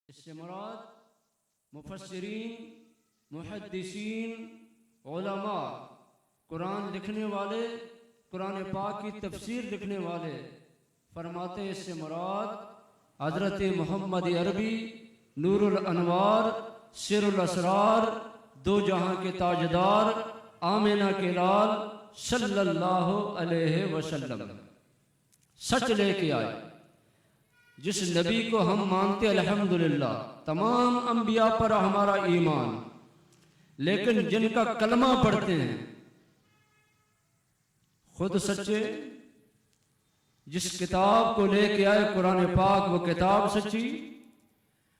اس سے مراد مفسرین، محدثین، علماء، قرآن لکھنے والے، قرآن پاک کی تفسیر لکھنے والے فرماتے ہیں اس سے مراد حضرت محمد عربی نور الانوار سر الاسرار دو جہاں کے تاجدار آمنہ کے لال صلی اللہ علیہ وسلم سچ لے کے آئے، جس نبی کو ہم مانتے الحمدللہ، تمام انبیاء پر ہمارا ایمان، لیکن جن کا کلمہ پڑھتے ہیں خود سچے، جس کتاب کو لے کے آئے قرآن پاک وہ کتاب سچی،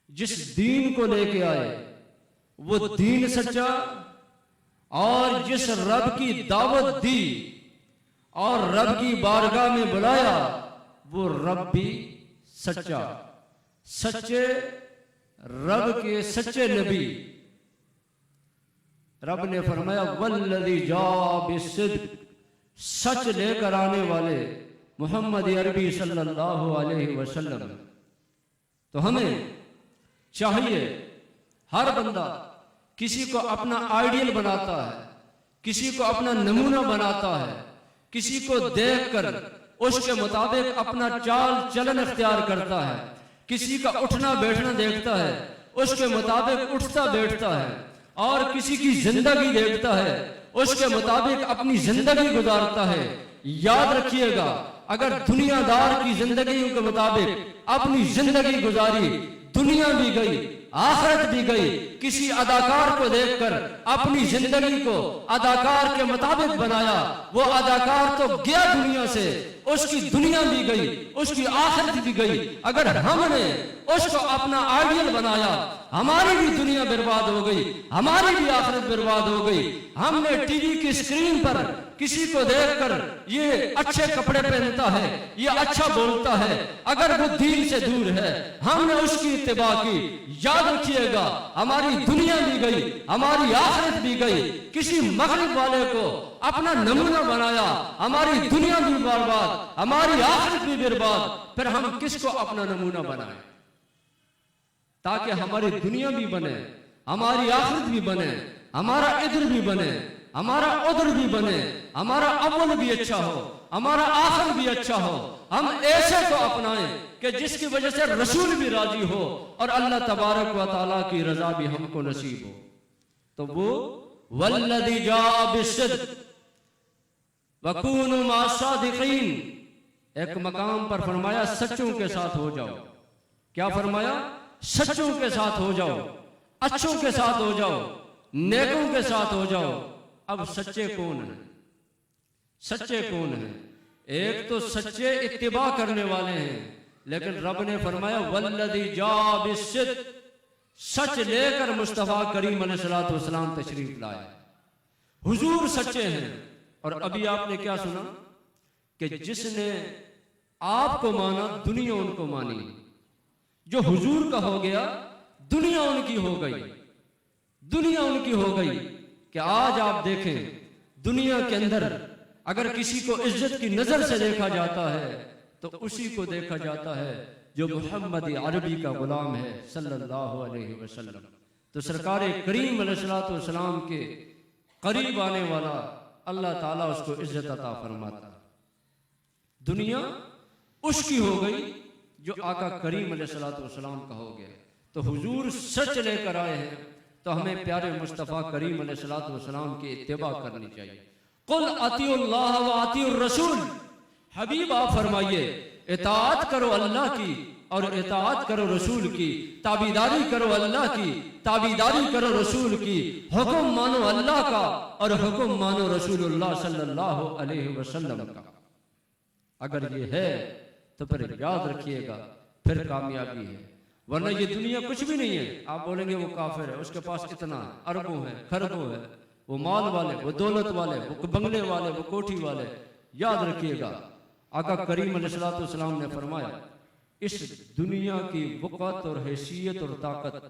جس دین کو لے کے آئے وہ دین سچا، اور جس رب کی دعوت دی اور رب کی بارگاہ میں بلایا وہ رب بھی سچا، سچے رب کے سچے نبی۔ رب نے فرمایا والذی جاء بالصدق، سچ لے کر آنے والے محمد عربی صلی اللہ علیہ وسلم۔ تو ہمیں چاہیے، ہر بندہ کسی کو اپنا آئیڈیل بناتا ہے، کسی کو اپنا نمونہ بناتا ہے، کسی کو دیکھ کر اس کے مطابق اپنا چال چلن اختیار کرتا ہے، کسی کا اٹھنا بیٹھنا دیکھتا ہے اس کے مطابق اٹھتا بیٹھتا ہے، اور کسی کی زندگی دیکھتا ہے اس کے مطابق اپنی زندگی گزارتا ہے۔ یاد رکھیے گا، اگر دنیا دار کی زندگی کے مطابق اپنی زندگی گزاری، دنیا بھی گئی آخرت بھی گئی۔ کسی اداکار کو دیکھ کر اپنی زندگی کو اداکار کے مطابق بنایا، وہ اداکار تو گیا دنیا سے، اس کی دنیا بھی گئی، اس کی آخرت بھی گئی۔ اگر ہم نے اس کو اپنا آئیڈیل بنایا، ہماری بھی دنیا برباد ہو گئی، ہماری بھی آخرت برباد ہو گئی۔ ہم نے ٹی وی کی اسکرین پر کسی کو دیکھ کر یہ اچھے کپڑے پہنتا ہے، یہ اچھا بولتا ہے، اگر وہ دین سے دور ہے ہم نے اس کی اتباع کی۔ یاد رکھیے گا، ہماری دنیا بھی گئی، ہماری آخرت بھی گئی۔ کسی مغرب والے کو اپنا نمونہ بنایا، ہماری دنیا بھی برباد، ہماری آخرت بھی برباد۔ پھر ہم کس کو اپنا نمونہ بنائیں تاکہ ہماری دنیا بھی بنے، ہماری آخرت بھی بنے، ہمارا ادھر بھی بنے، ہمارا ادھر بھی بنے، ہمارا اول بھی اچھا ہو، ہمارا آخر بھی اچھا ہو۔ ہم ایسے کو اپنائیں کہ جس کی وجہ سے رسول بھی راضی ہو اور اللہ تبارک و تعالیٰ کی رضا بھی ہم کو نصیب ہو۔ تو وہ والذی جاء بالصدق وکونوا مع الصادقین، ایک مقام پر فرمایا سچوں کے ساتھ ہو جاؤ۔ کیا فرمایا؟ سچوں کے ساتھ ہو جاؤ، اچھوں کے ساتھ ہو جاؤ، نیکوں کے ساتھ ہو جاؤ۔ اب سچے کون ہیں؟ سچے کون ہیں؟ ایک تو سچے اتباع کرنے والے ہیں، لیکن رب نے فرمایا والذی جاء بالصدق، سچ لے کر مصطفیٰ کریم علیہ السلام تشریف لائے۔ حضور سچے ہیں۔ اور ابھی آپ نے کیا سنا کہ جس نے آپ کو مانا دنیا ان کو مانی، جو حضور کا ہو گیا دنیا ان کی ہو گئی، دنیا ان کی ہو گئی۔ کہ آج آپ دیکھیں دنیا کے اندر اگر کسی کو عزت کی نظر سے دیکھا جاتا ہے تو اسی کو دیکھا جاتا ہے جو محمد عربی کا غلام ہے صلی اللہ علیہ وسلم۔ تو سرکار کریم علیہ السلام کے قریب آنے والا اللہ تعالیٰ اس کو عزت عطا فرماتا۔ دنیا اس کی ہو گئی جو آقا کریم علیہ السلام کا ہو گیا۔ تو حضور سچ لے کر آئے ہیں، تو ہمیں پیارے مصطفیٰ کریم علیہ السلام کی اتباع کرنی چاہیے۔ قل اطیعوا اللہ و اطیعوا الرسول، حبیب آپ فرمائیے اطاعت کرو اللہ کی اور اطاعت کرو رسول کی، تابعداری کرو اللہ کی، تابعداری کرو رسول کی، حکم مانو اللہ کا اور حکم مانو رسول اللہ صلی اللہ علیہ وسلم کا۔ اگر یہ ہے تو پھر یاد رکھیے گا پھر کامیابی ہے، ورنہ یہ دنیا کچھ بھی نہیں ہے۔ آپ بولیں گے وہ کافر ہے، اس کے پاس اتنا اربوں ہے، خربوں ہے، وہ مال والے، وہ دولت والے، وہ بنگلے والے، وہ کوٹھی والے۔ یاد رکھیے گا آقا کریم علیہ السلام نے فرمایا اس دنیا کی وقت اور حیثیت اور طاقت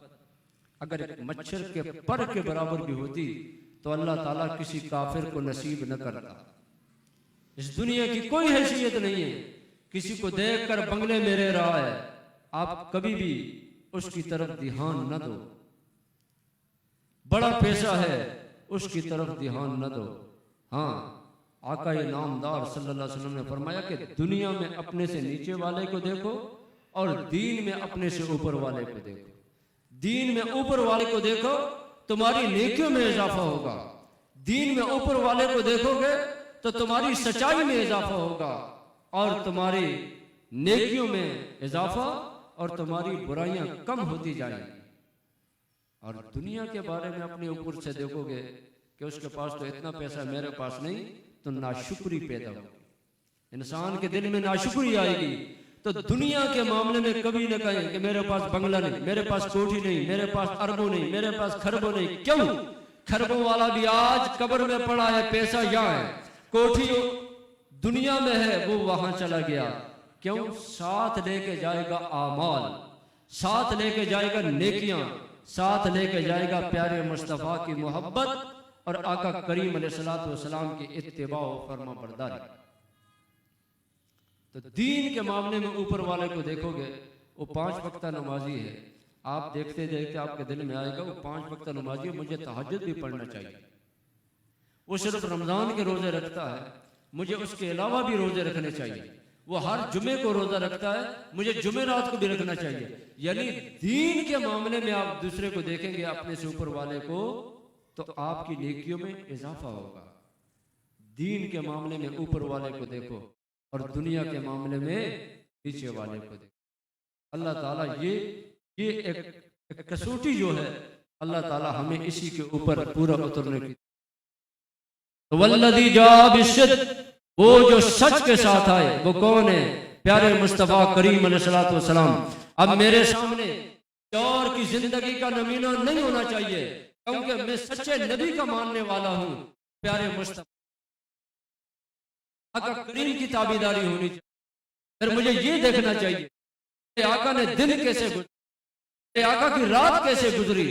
اگر ایک مچھر کے پر کے برابر بھی ہوتی تو اللہ تعالیٰ کسی کافر کو نصیب نہ کرتا۔ اس دنیا کی کوئی حیثیت نہیں ہے، کسی کو دیکھ کر بنگلے میں رہ رہا ہے، آپ کبھی بھی اس کی طرف دھیان نہ دو، بڑا پیسہ ہے اس کی طرف دھیان نہ دو۔ ہاں، آقا نامدار صلی اللہ علیہ وسلم نے فرمایا کہ دنیا میں اپنے سے نیچے والے کو دیکھو اور دین میں اپنے سے اوپر والے کو دیکھو۔ دین میں اوپر والے کو دیکھو، تمہاری نیکیوں میں اضافہ ہوگا۔ دین میں اوپر والے کو دیکھو گے تو تمہاری سچائی میں اضافہ ہوگا اور تمہاری نیکیوں میں اضافہ اور تمہاری برائیاں کم ہوتی جائیں گی۔ اور دنیا کے بارے میں اپنے اوپر سے دیکھو گے کہ اس کے پاس تو اتنا پیسہ میرے پاس نہیں، تو ناشکری پیدا ہوگی، انسان کے دل میں ناشکری آئے گی۔ تو دنیا کے معاملے میں کبھی نہ کہیں کہ میرے پاس بنگلہ نہیں، میرے پاس کوٹھی نہیں، میرے پاس اربوں نہیں، میرے پاس خربوں نہیں۔ کیوں؟ خربوں والا بھی آج قبر میں پڑا ہے، پیسہ یہاں ہے، کوٹھی دنیا میں ہے، وہ وہاں چلا گیا۔ کیوں؟ ساتھ لے کے جائے گا اعمال، ساتھ لے کے جائے گا نیکیاں، ساتھ لے کے جائے گا پیارے مصطفیٰ کی محبت اور آقا کریم علیہ السلام کی اتباع و فرما برداری۔ تو دین کے معاملے میں اوپر والے کو دیکھو گے، وہ 5 وقتہ نمازی ہے، آپ دیکھتے دیکھتے آپ کے دل میں آئے گا وہ 5 وقتہ نمازی ہے، مجھے تہجد بھی پڑھنا چاہیے۔ وہ صرف رمضان کے روزے رکھتا ہے، مجھے اس کے علاوہ بھی روزے رکھنے چاہیے۔ وہ ہر جمعے کو روزہ رکھتا ہے، مجھے جمعرات کو بھی رکھنا چاہیے۔ یعنی دین کے معاملے میں آپ دوسرے کو دیکھیں گے، اپنے سے اوپر والے کو، تو آپ کی نیکیوں میں اضافہ ہوگا۔ دین کے معاملے میں اوپر والے کو دیکھو اور دنیا کے معاملے میں نیچے والے کو دیکھو۔ اللہ تعالیٰ یہ ایک کسوٹی جو ہے، اللہ تعالیٰ ہمیں اسی کے اوپر پورا اترنے کی۔ والذی جاء بالصدق، وہ جو سچ کے ساتھ آئے، وہ کون ہے؟ پیارے مصطفیٰ کریم علیہ السلام۔ اب میرے سامنے اور کی زندگی کا نمونہ نہیں ہونا چاہیے، کیونکہ میں سچے نبی کا ماننے والا ہوں۔ پیارے مصطفیٰ آقا کریم کی تابعداری ہونی چاہیے۔ پھر مجھے یہ دیکھنا چاہیے کہ آقا نے دن کیسے گزری، میرے آقا کی رات کیسے گزری،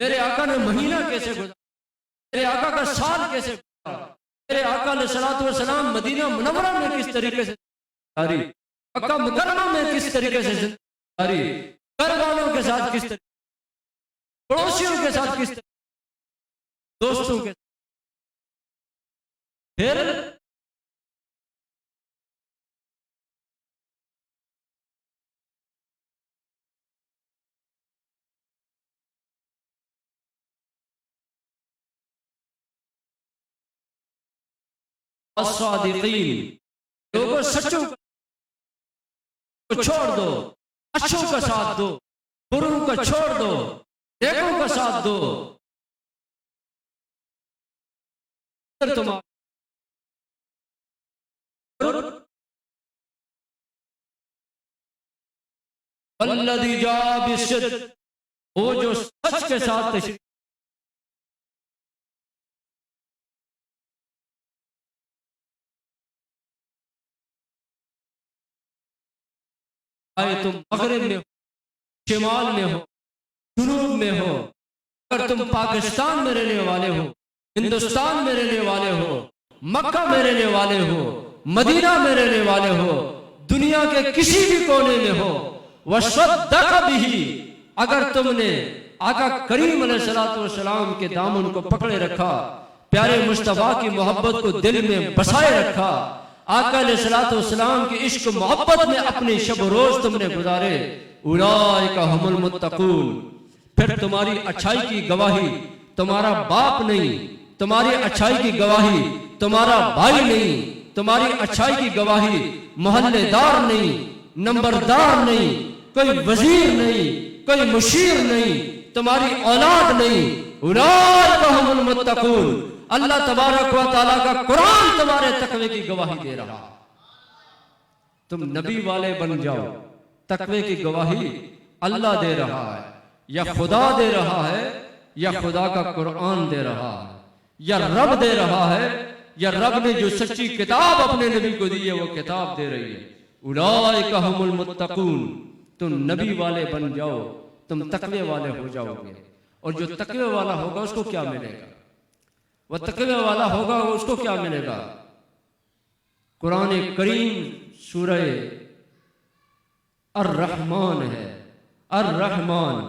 میرے آقا نے مہینہ کیسے گزرا، میرے آقا کا سال کیسے گزرا، میرے آقا علیہ الصلوۃ والسلام مدینہ منورہ میں کس طریقے سے گزاری، مکہ مکرمہ میں کس طریقے سے گزاری، گھر والوں کے ساتھ کس طریقے، پڑوسیوں کے ساتھ کس طریقے، دوستوں کے ساتھ۔ پھر الصادقین، لوگوں سچوں کو چھوڑ دو، اچھوں کا ساتھ دو، بروں کا چھوڑ دو، نیکوں کا ساتھ دو۔ والذی جاء بالصدق، وہ جو سچ کے ساتھ تشریف آئے، تم مغرب میں ہو، شمال میں ہو، جنوب میں ہو، اگر تم پاکستان میں رہنے والے ہو، ہندوستان میں رہنے والے ہو، مکہ میں رہنے والے ہو، مدینہ میں رہنے والے ہو، دنیا کے کسی بھی کونے میں ہو، وَصَدَّقَ بِهِ، اگر تم نے آقا کریم علیہ السلام کے دامن کو پکڑے رکھا، پیارے مصطفیٰ کی محبت کو دل میں بسائے رکھا، آقا علیہ السلام کی عشق و محبت میں اپنی شب و روز تم نے گزارے، اولئک ھم المتقون، پھر تمہاری اچھائی کی گواہی تمہارا باپ نہیں، تمہاری اچھائی کی گواہی تمہارا بھائی نہیں، تمہاری اچھائی کی گواہی محلے دار نہیں، نمبردار نہیں، کوئی وزیر نہیں، کوئی مشیر نہیں، تمہاری اولاد نہیں، اولئک ھم المتقون۔ اللہ تبارک و تعالیٰ کا قرآن تمہارے تقوی کی گواہی دے رہا۔ تم نبی والے بن جاؤ، تقوی کی گواہی اللہ دے رہا ہے، یا خدا دے رہا ہے، یا خدا کا قرآن دے رہا ہے، یا رب دے رہا ہے، یا رب نے جو سچی کتاب اپنے نبی کو دی ہے وہ کتاب دے رہی ہے۔ اولئک ھم المتقون، تم نبی والے بن جاؤ، تم تقوی والے ہو جاؤ گے، اور جو تقوی والا ہوگا اس کو کیا ملے گا؟ وہ تقوی والا ہوگا اس کو کیا ملے گا؟ قرآن کریم سورہ الرحمن ہے، الرحمن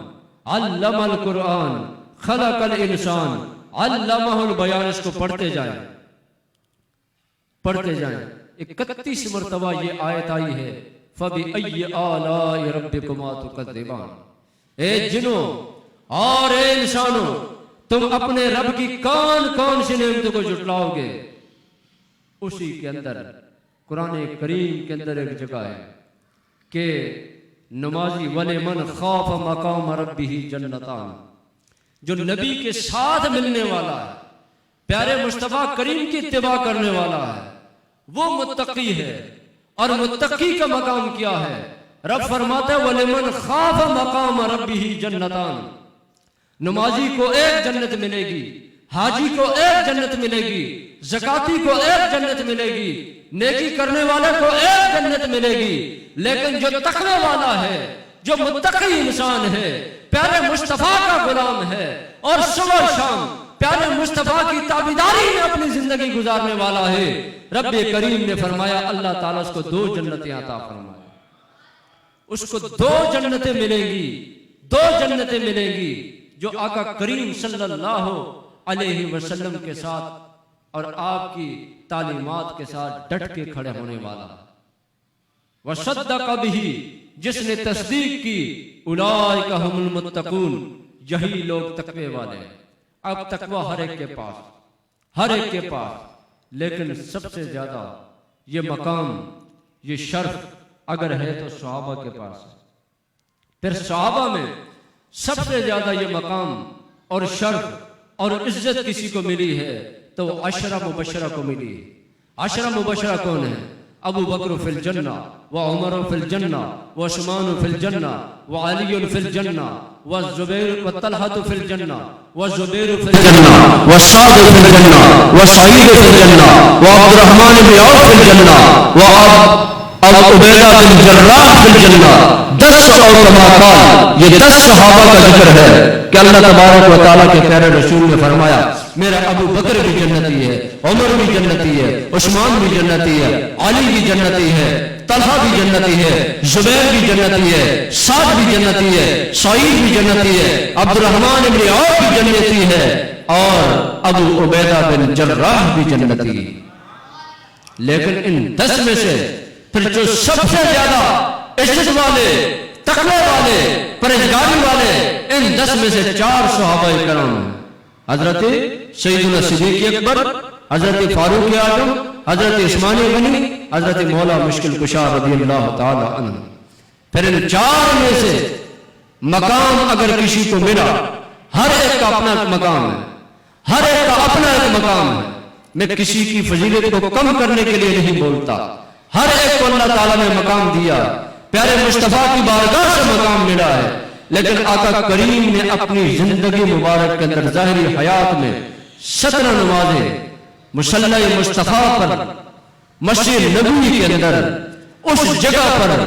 علم القرآن خلق الانسان علمہ البیان. اس کو پڑھتے جائیں پڑھتے جائیں. 31 مرتبہ یہ آیت آئی ہے فَبِأَيِّ آلَاءِ رَبِّكُمَا تُكَذِّبَانِ. اے جنوں اور اے انسانوں، تم اپنے رب کی کون کون سی نعمتوں کو جھٹلاؤ گے؟ اسی کے اندر قرآن کریم کے اندر ایک جگہ ہے کہ نمازی وَلِمَنْ خَافَ مَقَامَ رَبِّهِ جَنَّتَانِ، جو نبی کے ساتھ ملنے والا ہے، پیارے مصطفیٰ کریم کی اتباع کرنے والا ہے، وہ متقی ہے. اور متقی کا مقام کیا ہے؟ رب فرماتا ہے وَلِمَنْ خَافَ مَقَامَ رَبِّهِ جَنَّتَانِ. نمازی کو ایک جنت ملے گی، حاجی کو ایک جنت ملے گی، زکاتی کو ایک جنت ملے گی، نیکی کرنے والے کو ایک جنت ملے گی. لیکن جو تقوی والا ہے، جو متقی انسان ہے، پیارے مصطفیٰ کا غلام ہے اور صبح شام پیارے مصطفیٰ کی تابعداری میں اپنی زندگی گزارنے والا ہے، رب کریم نے فرمایا اللہ تعالیٰ اس کو 2 جنتیں عطا فرمائے. اس کو 2 جنتیں ملیں گی، 2 جنتیں ملیں گی جو آقا کریم صلی اللہ علیہ وسلم کے ساتھ اور آپ کی تعلیمات کے ساتھ ڈٹ کے کھڑے ہونے والا. وَصَدَّقَ بِهِ، جس نے تصدیق کی، اولئک هم المتقون، یہی لوگ تقوی والے ہیں. اب تقوی ہر ایک کے پاس، ہر ایک کے پاس، لیکن سب سے زیادہ یہ مقام، یہ شرف اگر ہے تو صحابہ کے پاس ہے. پھر صحابہ میں سب سے زیادہ یہ مقام اور شرف اور عزت کسی کو ملی ہے تو وہ 10 مبشرہ کو ملی ہے. 10 مبشرہ کون ہیں؟ ابو بکر فی الجنہ، وعمر فی الجنہ، وعثمان فی الجنہ، وعلی فی الجنہ، والزبیر وطلحۃ فی الجنہ، والزبیر فی الجنہ، وسعد فی الجنہ، وسعید فی الجنہ، وعبد الرحمن بن عوف فی الجنہ، وابو عبیدہ بن جراح فی الجنہ. 10 اور کما قال، یہ 10 صحابہ کا ذکر ہے کہ اللہ تبارک و تعالیٰ کے پیارے رسول نے فرمایا میرا ابو بکر بھی جنتی ہے، عمر بھی جنتی ہے، عثمان بھی جنتی ہے، علی بھی جنتی ہے، طلحہ بھی جنتی ہے، زبیر بھی جنتی ہے، سعد بھی جنتی ہے، سعید بھی جنتی ہے، عبد الرحمن بن عوف بھی جنتی ہے، اور ابو عبیدہ بن جراح بھی جنتی ہے. لیکن ان 10 میں سے پھر جو سب سے زیادہ عزت والے، تقوی والے، پرہیزگاری والے، ان 10 میں سے 4 صحابہ کرام ہیں. حضرت سیدنا صدیق اکبر، حضرت فاروق اعظم، حضرت عثمان غنی، حضرت مولا مشکل کشا رضی اللہ تعالی عنہ. پھر ان 4 میں سے مقام اگر کسی کو ملا، ہر ایک کا اپنا مقام ہے، ہر ایک کا اپنا ایک مقام ہے. میں کسی کی فضیلت کو کم کرنے کے لیے نہیں بولتا، ہر ایک کو اللہ تعالیٰ نے مقام دیا، پیارے مصطفیٰ کی بارگاہ سے مقام ملا ہے. لیکن آقا کریم نے اپنی زندگی مبارک کے اندر ظاہری حیات میں 17 نمازیں مصلی مصطفیٰ پر، مسجد نبوی کے اندر اس جگہ پر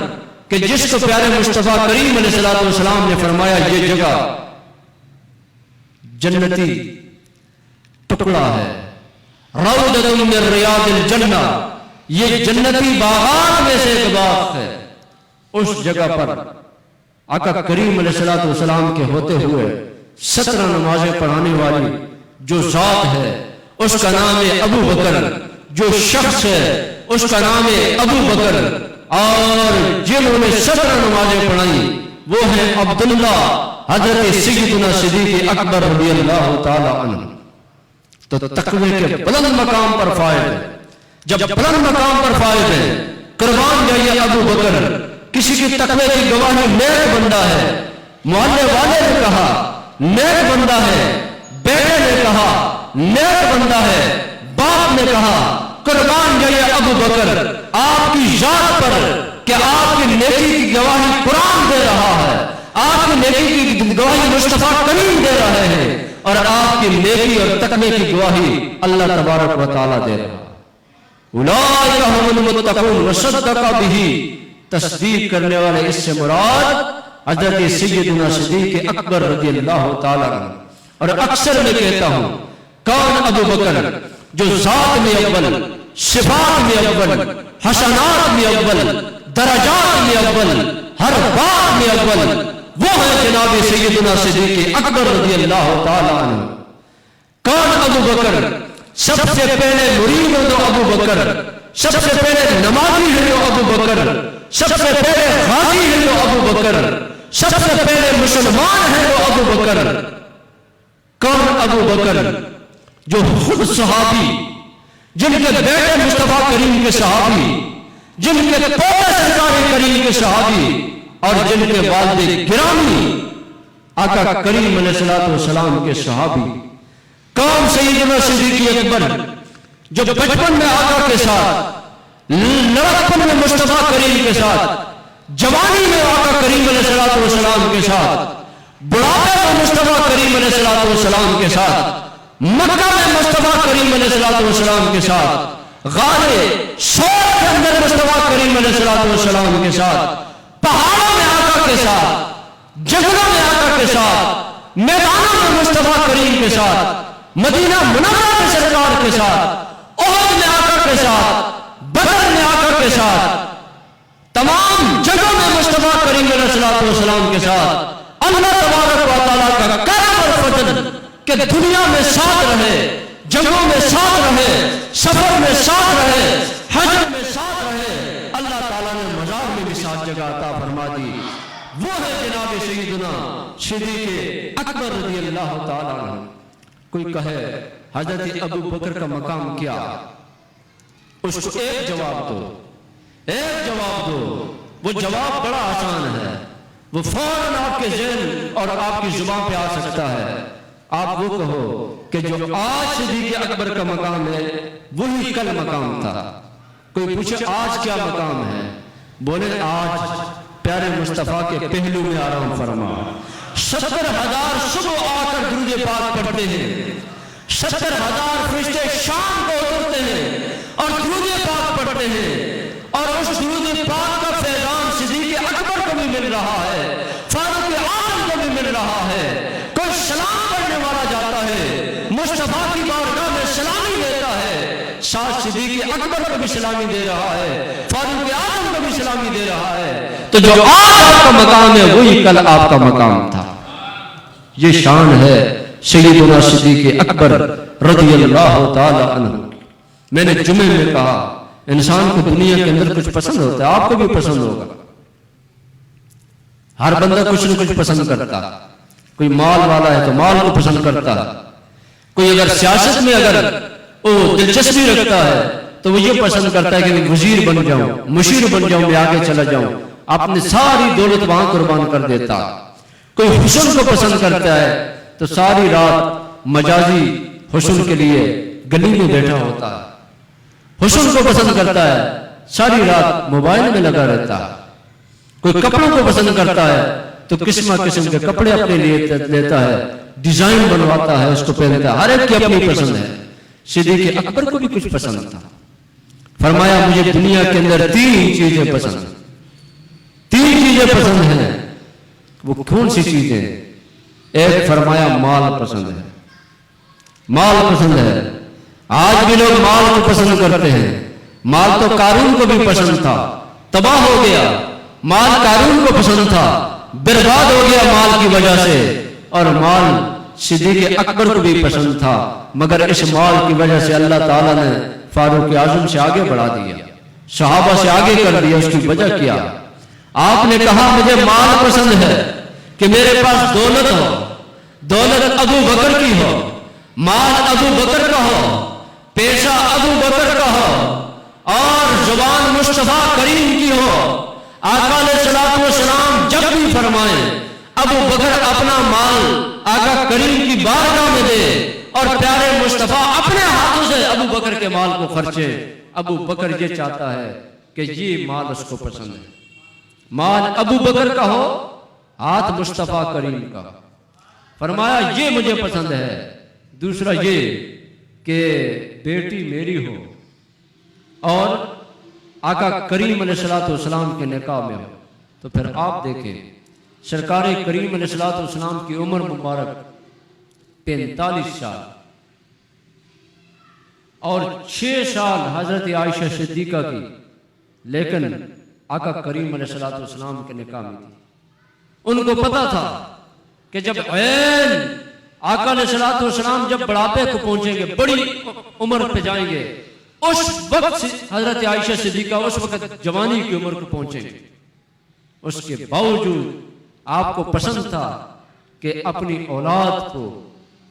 کہ جس کو پیارے مصطفیٰ کریم علیہ السلام نے فرمایا یہ جگہ جنتی ٹکڑا ہے، روضۃ من ریاض الجنہ، یہ جنتی باغات میں سے ایک باغ ہے. اس جگہ پر آقا کریم علیہ السلام کے ہوتے ہوئے 17 نمازیں پڑھانے والی جو ذات ہے اس کا نام ہے ابو بکر، جو شخص ہے اس کا نام ہے ابو بکر، اور جنہوں نے 17 نمازیں پڑھائی وہ ہیں عبداللہ حضرت سیدنا صدیق اکبر رضی اللہ تعالی عنہ. تو تقوی کے بلند مقام پر فائد ہے. جب بلند مقام پر فائد ہے، قربان جائیے ابو بکر کسی کی تقوی کی گواہی نیک بندہ ہے. محلے والے نے کہا نیک بندہ ہے، بیٹے نے کہا نیک بندہ ہے، باپ نے کہا قربان جائیے ابو بکر آپ کی ذات پر کہ آپ کی نیکی کی گواہی قرآن دے رہا ہے، آپ کی نیکی کی گواہی مصطفیٰ کریم دے رہے ہیں، اور آپ کی نیکی اور تقوی کی گواہی اللہ تبارک و تعالیٰ دے رہا ہے. اولئک هم المتقون وصدق به، تصدیق کرنے والے اس سے مراد حضرت سیدنا صدیق اکبر رضی اللہ تعالیٰ عنہ. اور اکثر میں کہتا ہوں کون ابو بکر جو ذات میں اول، صفات میں اول، حسنات میں اول، درجات میں اول، ہر بات میں اول، وہ ہے جناب سیدنا صدیق اکبر رضی اللہ تعالیٰ عنہ۔ کون ابو بکر؟ سب سے پہلے مرید ہو تو ابو بکر، سب سے پہلے نمازی ہے تو ابو بکر، سب سے پہلے غازی ہے تو ابو بکر، سب سے پہلے مسلمان ہے تو ابو بکر۔ کون ابو بکر؟ جو خود صحابی، جن کے بیٹے مصطفیٰ کریم کے صحابی، جن کے پوتے سرکار کریم کے صحابی، اور جن کے والد گرامی آقا کریم علیہ السلام کے صحابی۔ کون سیدنا صدیق اکبر جو بچپن میں آقا کے ساتھ، لڑکپن میں مصطفیٰ کریم کے ساتھ، جوانی میں آقا کریم علیہ السلام کے ساتھ، بڑھاپے میں مصطفیٰ کریم علیہ السلام کے ساتھ، مکہ میں مصطفیٰ کریم علیہ السلام کے ساتھ، غار ثور کے اندر مصطفیٰ کریم علیہ السلام کے ساتھ، پہاڑوں میں آقا کے ساتھ، جنگلوں میں آقا کے ساتھ، میدانوں میں مصطفیٰ کریم کے ساتھ، مدینہ منورہ میں سرکار کے ساتھ، احد میں آقا کے ساتھ، بدر میں آقا کے ساتھ، تمام جگہوں میں مصطفیٰ کریم علیہ السلام کے ساتھ۔ اللہ تبارک و تعالیٰ کا کرم اور فضل کہ دنیا میں ساتھ رہے، جنگوں میں ساتھ رہے، سفر میں ساتھ رہے، حج میں ساتھ رہے، اللہ تعالیٰ نے مزار میں بھی ساتھ جگہ عطا فرما دی۔ وہ ہے جناب سیدنا صدیق اکبر رضی اللہ تعالیٰ عنہ۔ کوئی کہے حضرت ابو بکر کا مقام کیا؟ اس کو ایک جواب دو، ایک جواب دو۔ وہ جواب بڑا آسان ہے، وہ فوراً آپ کے ذہن اور آپ کی زبان پہ آ سکتا ہے۔ آپ وہ کہو کہ جو آج صدیق اکبر کا مقام ہے وہی کل مقام تھا۔ کوئی پوچھے آج کیا مقام ہے؟ بولے آج پیارے مصطفیٰ کے پہلو میں آرام فرما۔ 70,000 صبح آ کر درود پاک پڑھتے ہیں، 70,000 فرشتے شام کو اترتے ہیں اور درود پاک پڑھتے ہیں، اور اس درود پاک کا فیضان صدیق اکبر کو بھی مل رہا ہے، فاروق اعظم کو بھی مل رہا ہے۔ کوئی سلام پڑھنے والا جاتا ہے، مصطفیٰ کی بارگاہ میں سلامی دیتا ہے، ساتھ صدیق اکبر کو بھی سلامی دے رہا ہے، فاروق اعظم کو بھی سلامی دے رہا ہے۔ تو جو آج آپ کا مقام ہے وہی کل آپ کا مقام تھا۔ یہ شان ہے سیدنا صدیق اکبر رضی اللہ تعالی عنہ۔ میں نے جمعے میں کہا انسان کو دنیا کے اندر کچھ پسند ہوتا ہے، آپ کو بھی پسند ہوگا۔ ہر بندہ کچھ نہ کچھ پسند کرتا، کوئی مال والا ہے تو مال کو پسند کرتا، کوئی اگر سیاست میں اگر وہ دلچسپی رکھتا ہے تو وہ یہ پسند کرتا ہے کہ میں وزیر بن جاؤں، مشیر بن جاؤں، میں آگے چلا جاؤں، اپنی ساری دولت وہاں قربان کر دیتا۔ کوئی حسن کو پسند کرتا ہے تو ساری رات مجازی حسن کے لیے گلی میں بیٹھا ہوتا ہے۔ حسن کو پسند کرتا ہے ساری رات موبائل میں لگا رہتا ہے۔ کوئی کپڑوں کو پسند کرتا ہے تو قسم قسم کے کپڑے اپنے لیے لیتا ہے، ڈیزائن بنواتا ہے، اس کو پہنتا ہے۔ ہر ایک کی اپنی پسند ہے۔ صدیق اکبر کو بھی کچھ پسند تھا۔ فرمایا مجھے دنیا کے اندر 3 چیزیں پسند، 3 چیزیں پسند ہیں۔ وہ کون سی چیزیں؟ ایک فرمایا مال پسند ہے، مال پسند ہے۔ آج بھی لوگ مال کو پسند کرتے ہیں۔ مال تو قارون کو بھی پسند تھا، تباہ ہو گیا۔ مال قارون کو پسند تھا، برباد ہو گیا مال کی وجہ سے۔ اور مال صدیق اکبر کو بھی پسند تھا، مگر اس مال کی وجہ سے اللہ تعالیٰ نے فاروق اعظم سے آگے بڑھا دیا، صحابہ سے آگے کر دیا۔ اس کی وجہ کیا؟ آپ نے کہا مجھے مال پسند ہے کہ میرے پاس دولت ہو، دولت ابو بکر کی ہو، مال ابو بکر کا ہو، پیسہ ابو بکر کا ہو، اور زبان مصطفیٰ کریم کی ہو۔ آقا علیہ السلام جب بھی فرمائیں ابو بکر اپنا مال آقا کریم کی بارگاہ میں دے، اور پیارے مصطفیٰ اپنے ہاتھوں سے ابو بکر کے مال کو خرچے۔ ابو بکر یہ چاہتا ہے کہ یہ مال اس کو پسند ہے، مال ابو بکر کا ہو، ہاتھ مصطفیٰ کریم کا۔ فرمایا یہ مجھے پسند ہے۔ دوسرا یہ کہ بیٹی میری ہو اور آقا کریم علیہ السلام کے نکاح میں ہو۔ تو پھر آپ دیکھیں سرکار کریم علیہ السلام کی عمر مبارک 45 سال اور 6 سال حضرت عائشہ صدیقہ کی، لیکن آقا کریم علیہ السلام کے نکاح میں تھی۔ ان کو پتا تھا کہ جب آقا علیہ الصلوۃ والسلام جب بڑھاپے کو پہنچیں گے، بڑی عمر پہ جائیں گے، اس وقت حضرت عائشہ صدیقہ اس وقت جوانی کی عمر کو پہنچیں گے، اس کے باوجود آپ کو پسند تھا کہ اپنی اولاد کو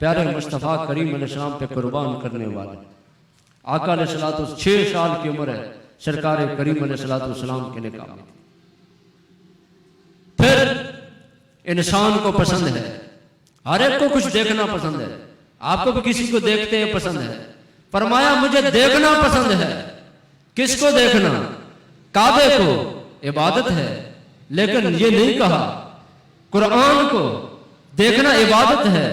پیارے مصطفیٰ کریم علیہ السلام پہ قربان کرنے والے آقا علیہ الصلوۃ والسلام 6 سال کی عمر ہے سرکار کریم علیہ الصلوۃ والسلام کے نکاح میں۔ پھر انسان کو پسند ہے، ہر ایک کو کچھ دیکھنا پسند ہے، آپ کو بھی کسی کو دیکھتے ہیں پسند ہے، فرمایا مجھے دیکھنا پسند ہے۔ کس کو دیکھنا؟ کعبے کو، عبادت ہے، لیکن یہ نہیں کہا قرآن کو دیکھنا عبادت ہے،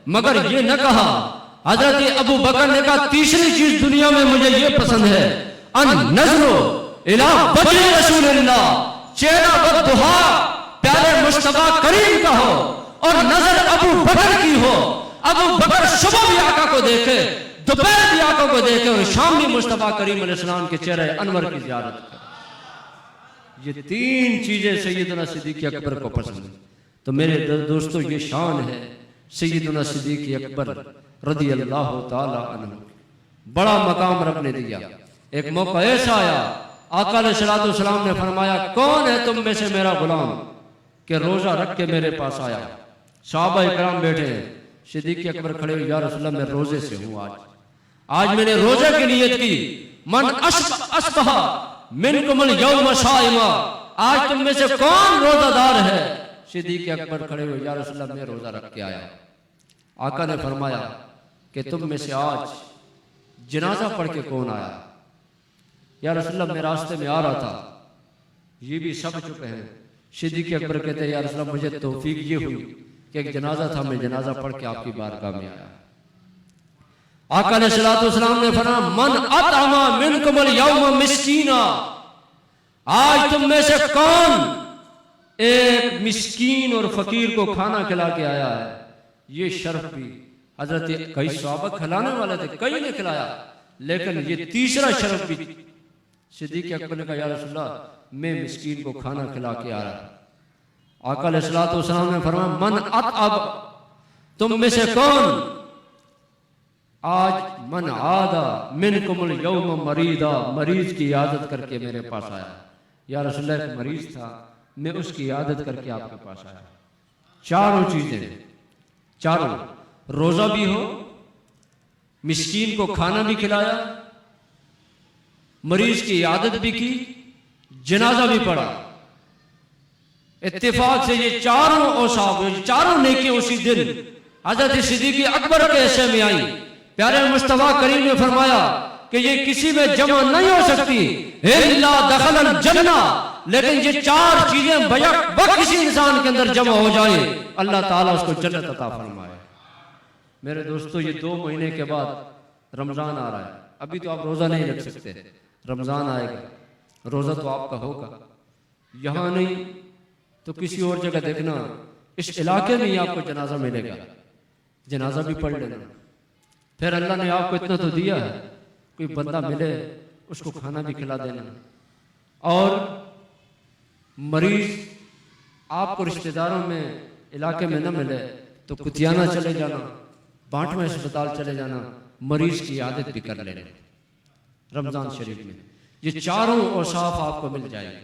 مگر یہ نہ کہا۔ حضرت ابو بکر نے کہا تیسری چیز دنیا میں مجھے یہ پسند ہے، ان نظر الی وجہ رسول اللہ، چہرہ والضحیٰ پیارے مصطفیٰ کریم کا ہو اور نظر ابو بکر کی ہو، ابو بکر صبح بھی آقا کو دیکھے، دوپہر بھی آقا کو دیکھے اور شام بھی مصطفیٰ کریم علیہ السلام کے چہرہ انور کی زیارت کرے۔ یہ 3 چیزیں سیدنا صدیق اکبر کو پسند ہیں۔ تو میرے دوستو یہ شان ہے سیدنا صدیق اکبر رضی اللہ تعالی عنہ، بڑا مقام رب نے دیا۔ ایک موقع ایسا آیا، آقا علیہ الصلوۃ والسلام نے فرمایا کون ہے تم میں سے میرا غلام کہ روزہ رکھ کے میرے پاس آیا؟ صحابہ اکرام بیٹھے ہیں، صدیق اکبر کھڑے ہوئے، یا رسول اللہ میں روزے سے ہوں، آج میں نے روزے کی نیت کی، من اصبح منکم اليوم صائما، آج تم میں سے کون روزہ دار ہے؟ صدیق اکبر کھڑے ہوئے، یا رسول اللہ میں روزہ رکھ کے آیا۔ آقا نے فرمایا کہ تم میں سے آج جنازہ پڑھ کے کون آیا؟ یا رسول اللہ میں راستے میں آ رہا تھا، یہ بھی سب چکے ہیں۔ صدیق اکبر کہتے ہیں یا رسول اللہ مجھے توفیق یہ ہوئی کہ ایک جنازہ تھا، میں جنازہ پڑھ کے آپ کی بارگاہ میں آیا۔ آقا علیہ الصلوۃ والسلام نے فرمایا من اطعم منکم اليوم مسکینا، آج تم میں سے کون ایک مسکین اور فقیر کو کھانا کھلا کے آیا ہے؟ یہ شرف بھی حضرت کئی صحابہ کھلانے والے تھے، کئی نے کھلایا، لیکن یہ تیسرا شرف بھی صدیق اکبر نے کہا یا رسول اللہ میں مسکین کو کھانا کھلا کے آ رہا۔ آقا علیہ الصلوۃ والسلام نے فرمایا من اطعم، تم میں سے کون آج من عادا منکم اليوم مریضا، مریض کی عیادت کر کے میرے پاس آیا؟ یا رسول اللہ ایک مریض تھا، میں اس کی عیادت کر کے آپ کے پاس آیا۔ چاروں چیزیں، چاروں، روزہ بھی ہو، مسکین کو کھانا بھی کھلایا، مریض کی عیادت بھی کی، جنازہ بھی پڑھا۔ اتفاق سے یہ چاروں اوصاف، چاروں نیکیاں اسی دن حضرت صدیق اکبر کے حصے میں آئی۔ پیارے مصطفیٰ کریم نے فرمایا کہ یہ کسی میں جمع نہیں ہو سکتی الا دخل الجنہ، لیکن یہ 4 چیزیں بیک وقت کسی انسان کے اندر جمع ہو جائیں اللہ تعالیٰ اس کو جنت عطا فرمائے۔ میرے دوستو یہ 2 مہینے کے بعد رمضان آ رہا ہے، ابھی تو آپ روزہ نہیں رکھ سکتے، رمضان آئے گا، روزہ تو آپ کا ہوگا، یہاں نہیں تو کسی اور جگہ دیکھنا، اس علاقے میں ہی آپ کو جنازہ ملے گا، جنازہ بھی پڑھ لینا۔ پھر اللہ نے آپ کو اتنا تو دیا ہے، کوئی بندہ ملے اس کو کھانا بھی کھلا دینا، اور مریض آپ کو رشتہ داروں میں علاقے میں نہ ملے تو کتیانہ چلے جانا، بانٹواں اسپتال چلے جانا، مریض کی عادت بھی کر لینا رمضان شریف میں۔ یہ چاروں اوصاف آپ کو مل جائے گا،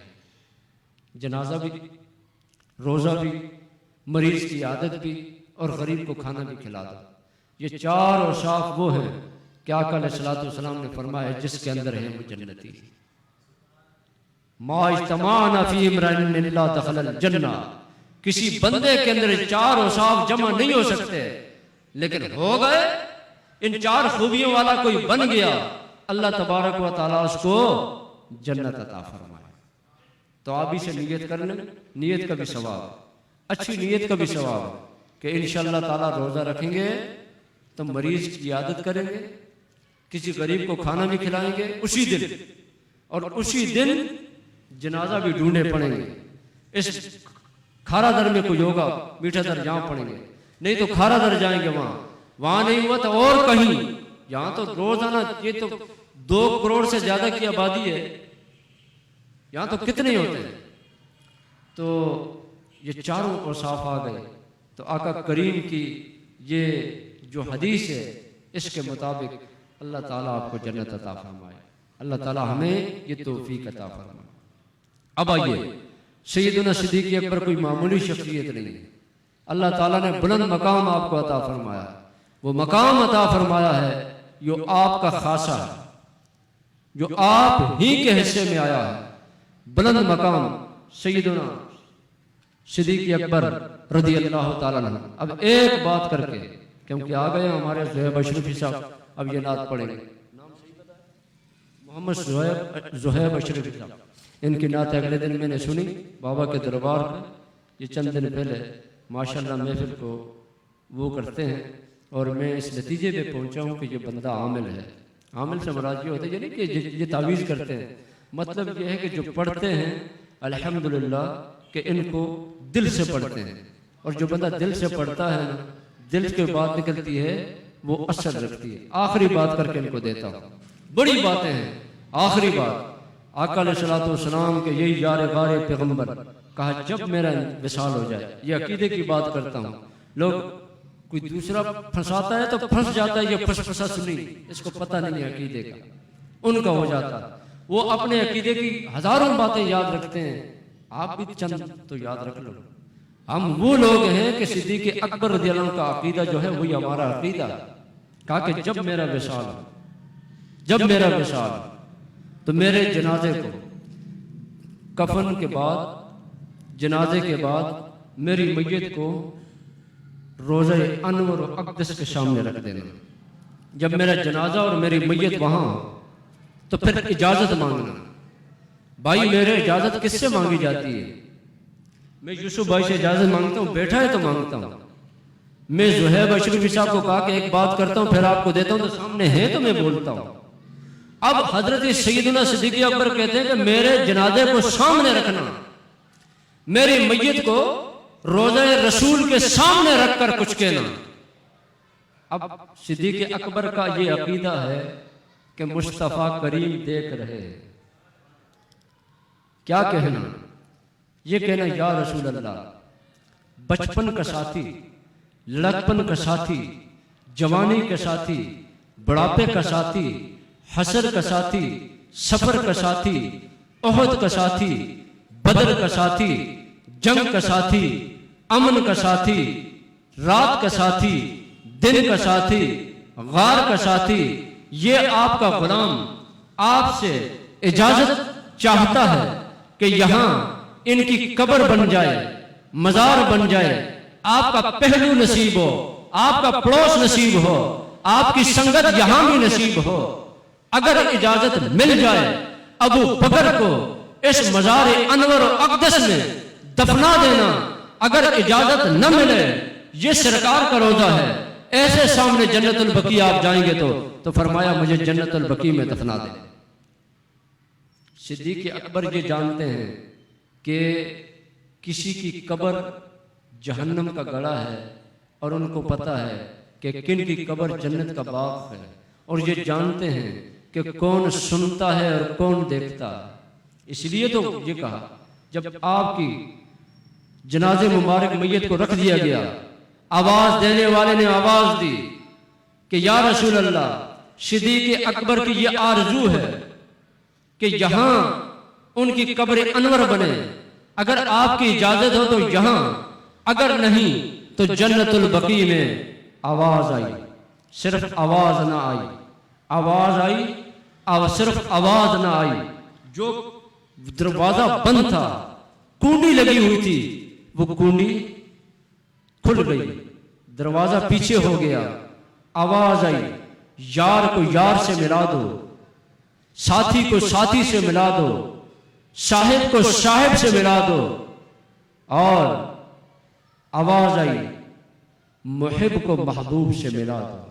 جنازہ بھی، روزہ بھی، مریض کی عادت بھی، اور غریب کو کھانا بھی کھلا دو۔ یہ 4 اوصاف وہ ہیں کہ آقا علیہ الصلوۃ والسلام نے فرمایا جس کے اندر ہے وہ جنتی۔ ما اجتمعنا فی امرئ الا دخل الجنہ، کسی بندے کے اندر 4 اوصاف جمع نہیں ہو سکتے، لیکن ہو گئے، ان 4 خوبیوں والا کوئی بن گیا، اللہ تبارک و تعالیٰ اس کو جنت عطا فرمائے۔ تو آپ ہی سے نیت کر لیں، نیت کا بھی ثواب، اچھی نیت کا بھی ثواب کہ انشاءاللہ تعالیٰ روزہ رکھیں گے تو مریض کی عیادت کریں گے، کسی غریب کو کھانا بھی کھلائیں گے اسی دن، اور اسی دن جنازہ بھی ڈھونڈے پڑیں گے۔ اس کھارا در میں کوئی ہوگا، میٹھا در جہاں پڑیں گے، نہیں تو کھارا در جائیں گے، وہاں نہیں ہوا تو اور کہیں، یہاں تو روزانہ یہ تو 2 کروڑ سے زیادہ کی آبادی ہے، یہاں تو کتنے ہوتے ہیں۔ تو یہ چاروں اوصاف آ گئے تو آقا کریم کی یہ جو حدیث ہے اس کے مطابق اللہ تعالیٰ آپ کو جنت عطا فرمائے، اللہ تعالیٰ ہمیں یہ توفیق عطا فرمائے۔ اب آئیے، سیدنا صدیق اکبر کوئی معمولی شخصیت نہیں ہے، اللہ تعالیٰ نے بلند مقام آپ کو عطا فرمایا، وہ مقام عطا فرمایا ہے جو آپ کا خاصہ ہے، جو آپ ہی کے حصے میں آیا ہے، بلند مقام سیدنا صدیق اکبر رضی اللہ تعالیٰ عنہ۔ اب ایک بات کر کے، کیونکہ آ گئے ہمارے زہیب اشرفی صاحب، اب یہ نعت پڑھیں گے، محمد زہیب اشرفی صاحب، ان کی نعت اگلے دن میں نے سنی بابا کے دربار میں، یہ چند دن پہلے ماشاءاللہ محفل کو وہ کرتے ہیں، اور میں اس نتیجے پہ پہنچا ہوں کہ یہ بندہ عامل ہے۔ عامل سے مراد یہ ہوتا ہے یعنی کہ یہ تعویذ کرتے ہیں، مطلب یہ ہے کہ جو پڑھتے ہیں الحمدللہ کہ ان کو دل سے پڑھتے ہیں، اور جو بندہ دل سے پڑھتا ہے نا، دل کے بات نکلتی ہے وہ اثر رکھتی ہے۔ آخری بات کر کے ان کو دیتا ہوں، بڑی باتیں ہیں، آخری بات آقا علیہ الصلوۃ والسلام کے یہی یار غار پیغمبر کہا جب میرا وصال ہو جائے، یہ عقیدے کی بات کرتا ہوں، لوگ کوئی دوسرا پھنساتا ہے تو پھنس جاتا ہے، یہ پھسا سنی، اس کو پتہ نہیں ہے عقیدے کا، ان کا ہو جاتا ہے، وہ اپنے عقیدے کی ہزاروں باتیں یاد رکھتے ہیں، آپ بھی چند تو یاد رکھ لو۔ ہم وہ لوگ ہیں کہ صدیق اکبر رضی اللہ عنہ کا عقیدہ جو ہے وہی ہمارا عقیدہ، کہا کہ جب میرا وصال ہو، جب میرا وصال ہو تو میرے جنازے کو کفن کے بعد، جنازے کے بعد میری میت کو روضہ انور و اقدس کے سامنے رکھ دینا۔ جب میرا جنازہ اور میری میت وہاں ہو تو پھر اجازت مانگنا۔ بھائی میرے اجازت کس سے مانگی جاتی ہے؟ میں یوسف بھائی سے اجازت مانگتا ہوں، بیٹھا ہے تو مانگتا ہوں۔ میں زہیب اشرفی صاحب کو کہا کہ ایک بات کرتا ہوں پھر آپ کو دیتا ہوں، تو سامنے ہے تو میں بولتا ہوں۔ اب حضرت سیدنا صدیق اکبر کہتے ہیں کہ میرے جنازے کو سامنے رکھنا، میری میت کو روضہ رسول کے سامنے رکھ کر کچھ کہنا۔ اب صدیق اکبر کا یہ عقیدہ ہے کہ مصطفیٰ کریم دیکھ رہے ہیں، کیا کہنا؟ یہ کہنا یا رسول اللہ، بچپن کا ساتھی، لڑکپن کا ساتھی، جوانی کا ساتھی، بڑھاپے کا ساتھی، حشر کا ساتھی، سفر کا ساتھی، احد کا ساتھی، بدر کا ساتھی، جنگ کا ساتھی، امن کا ساتھی، رات کا ساتھی، دن کا ساتھی، غار کا ساتھی، یہ آپ کا غلام آپ سے اجازت چاہتا ہے کہ یہاں ان کی قبر بن جائے، مزار بن جائے، آپ کا پہلو نصیب ہو، آپ کا پڑوس نصیب ہو، آپ کی سنگت یہاں بھی نصیب ہو۔ اگر اجازت مل جائے ابو بکر کو اس مزار انور و اقدس میں دفنا دینا، اگر اجازت نہ ملے، یہ سرکار کا روضہ ہے، ایسے سامنے جنت البقیع آپ جائیں گے تو فرمایا مجھے جنت البقیع میں دفنا دیں۔ صدیق اکبر یہ جانتے ہیں کہ کسی کی قبر جہنم کا گڑھا ہے، اور ان کو پتہ ہے کہ کن کی قبر جنت کا باغ ہے، اور یہ جانتے ہیں کہ کون سنتا ہے اور کون دیکھتا ہے۔ اس لیے تو یہ کہا جب آپ کی جنازے مبارک میت کو رکھ دیا گیا، آواز دینے والے نے آواز دی کہ یا رسول اللہ، صدیق اکبر کی یہ آرزو ہے کہ یہاں ان کی قبر انور بنے، اگر آپ کی اجازت ہو تو یہاں، اگر نہیں تو جنت البقیع میں۔ آواز آئی، صرف آواز نہ آئی، آواز آئی اور صرف آواز نہ آئی، جو دروازہ بند تھا، کنڈی لگی ہوئی تھی، وہ کنڈی کھل گئی، دروازہ پیچھے ہو گیا، آواز آئی یار کو یار سے ملا دو، ساتھی کو ساتھی سے ملا دو، صاحب کو صاحب سے ملا دو، اور آواز آئی محب کو محبوب سے ملا دو۔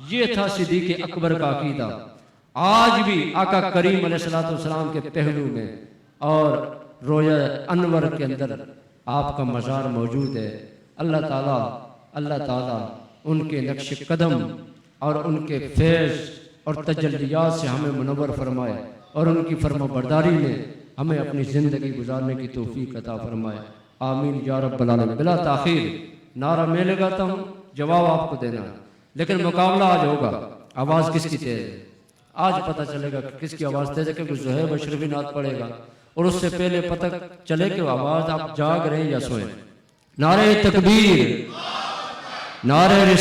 یہ تھا صدیق اکبر کا عقیدہ۔ آج بھی آقا کریم علیہ السلام کے پہلو میں اور روضہ انور کے اندر آپ کا مزار موجود ہے۔ اللہ تعالیٰ ان کے نقش قدم اور ان کے فیض اور تجلیات سے ہمیں منور فرمائے، اور ان کی فرما برداری میں ہمیں اپنی زندگی گزارنے کی توفیق عطا فرمائے۔ آمین یا رب العالمین۔ بلا تاخیر نعرہ میں لگاتا ہوں، جواب آپ کو دینا ہے، لیکن مقابلہ آج ہوگا۔ آواز کس کی تیز ہے آج پتہ چلے گا کہ کس کی آواز تیز ہے، کیونکہ زہیب اشرفی نعت پڑے گا اور اس سے پہلے پتہ چلے کہ آواز آپ جاگ رہے ہیں یا سوئے۔ نعرہ تکبیر، نعرہ رسالت۔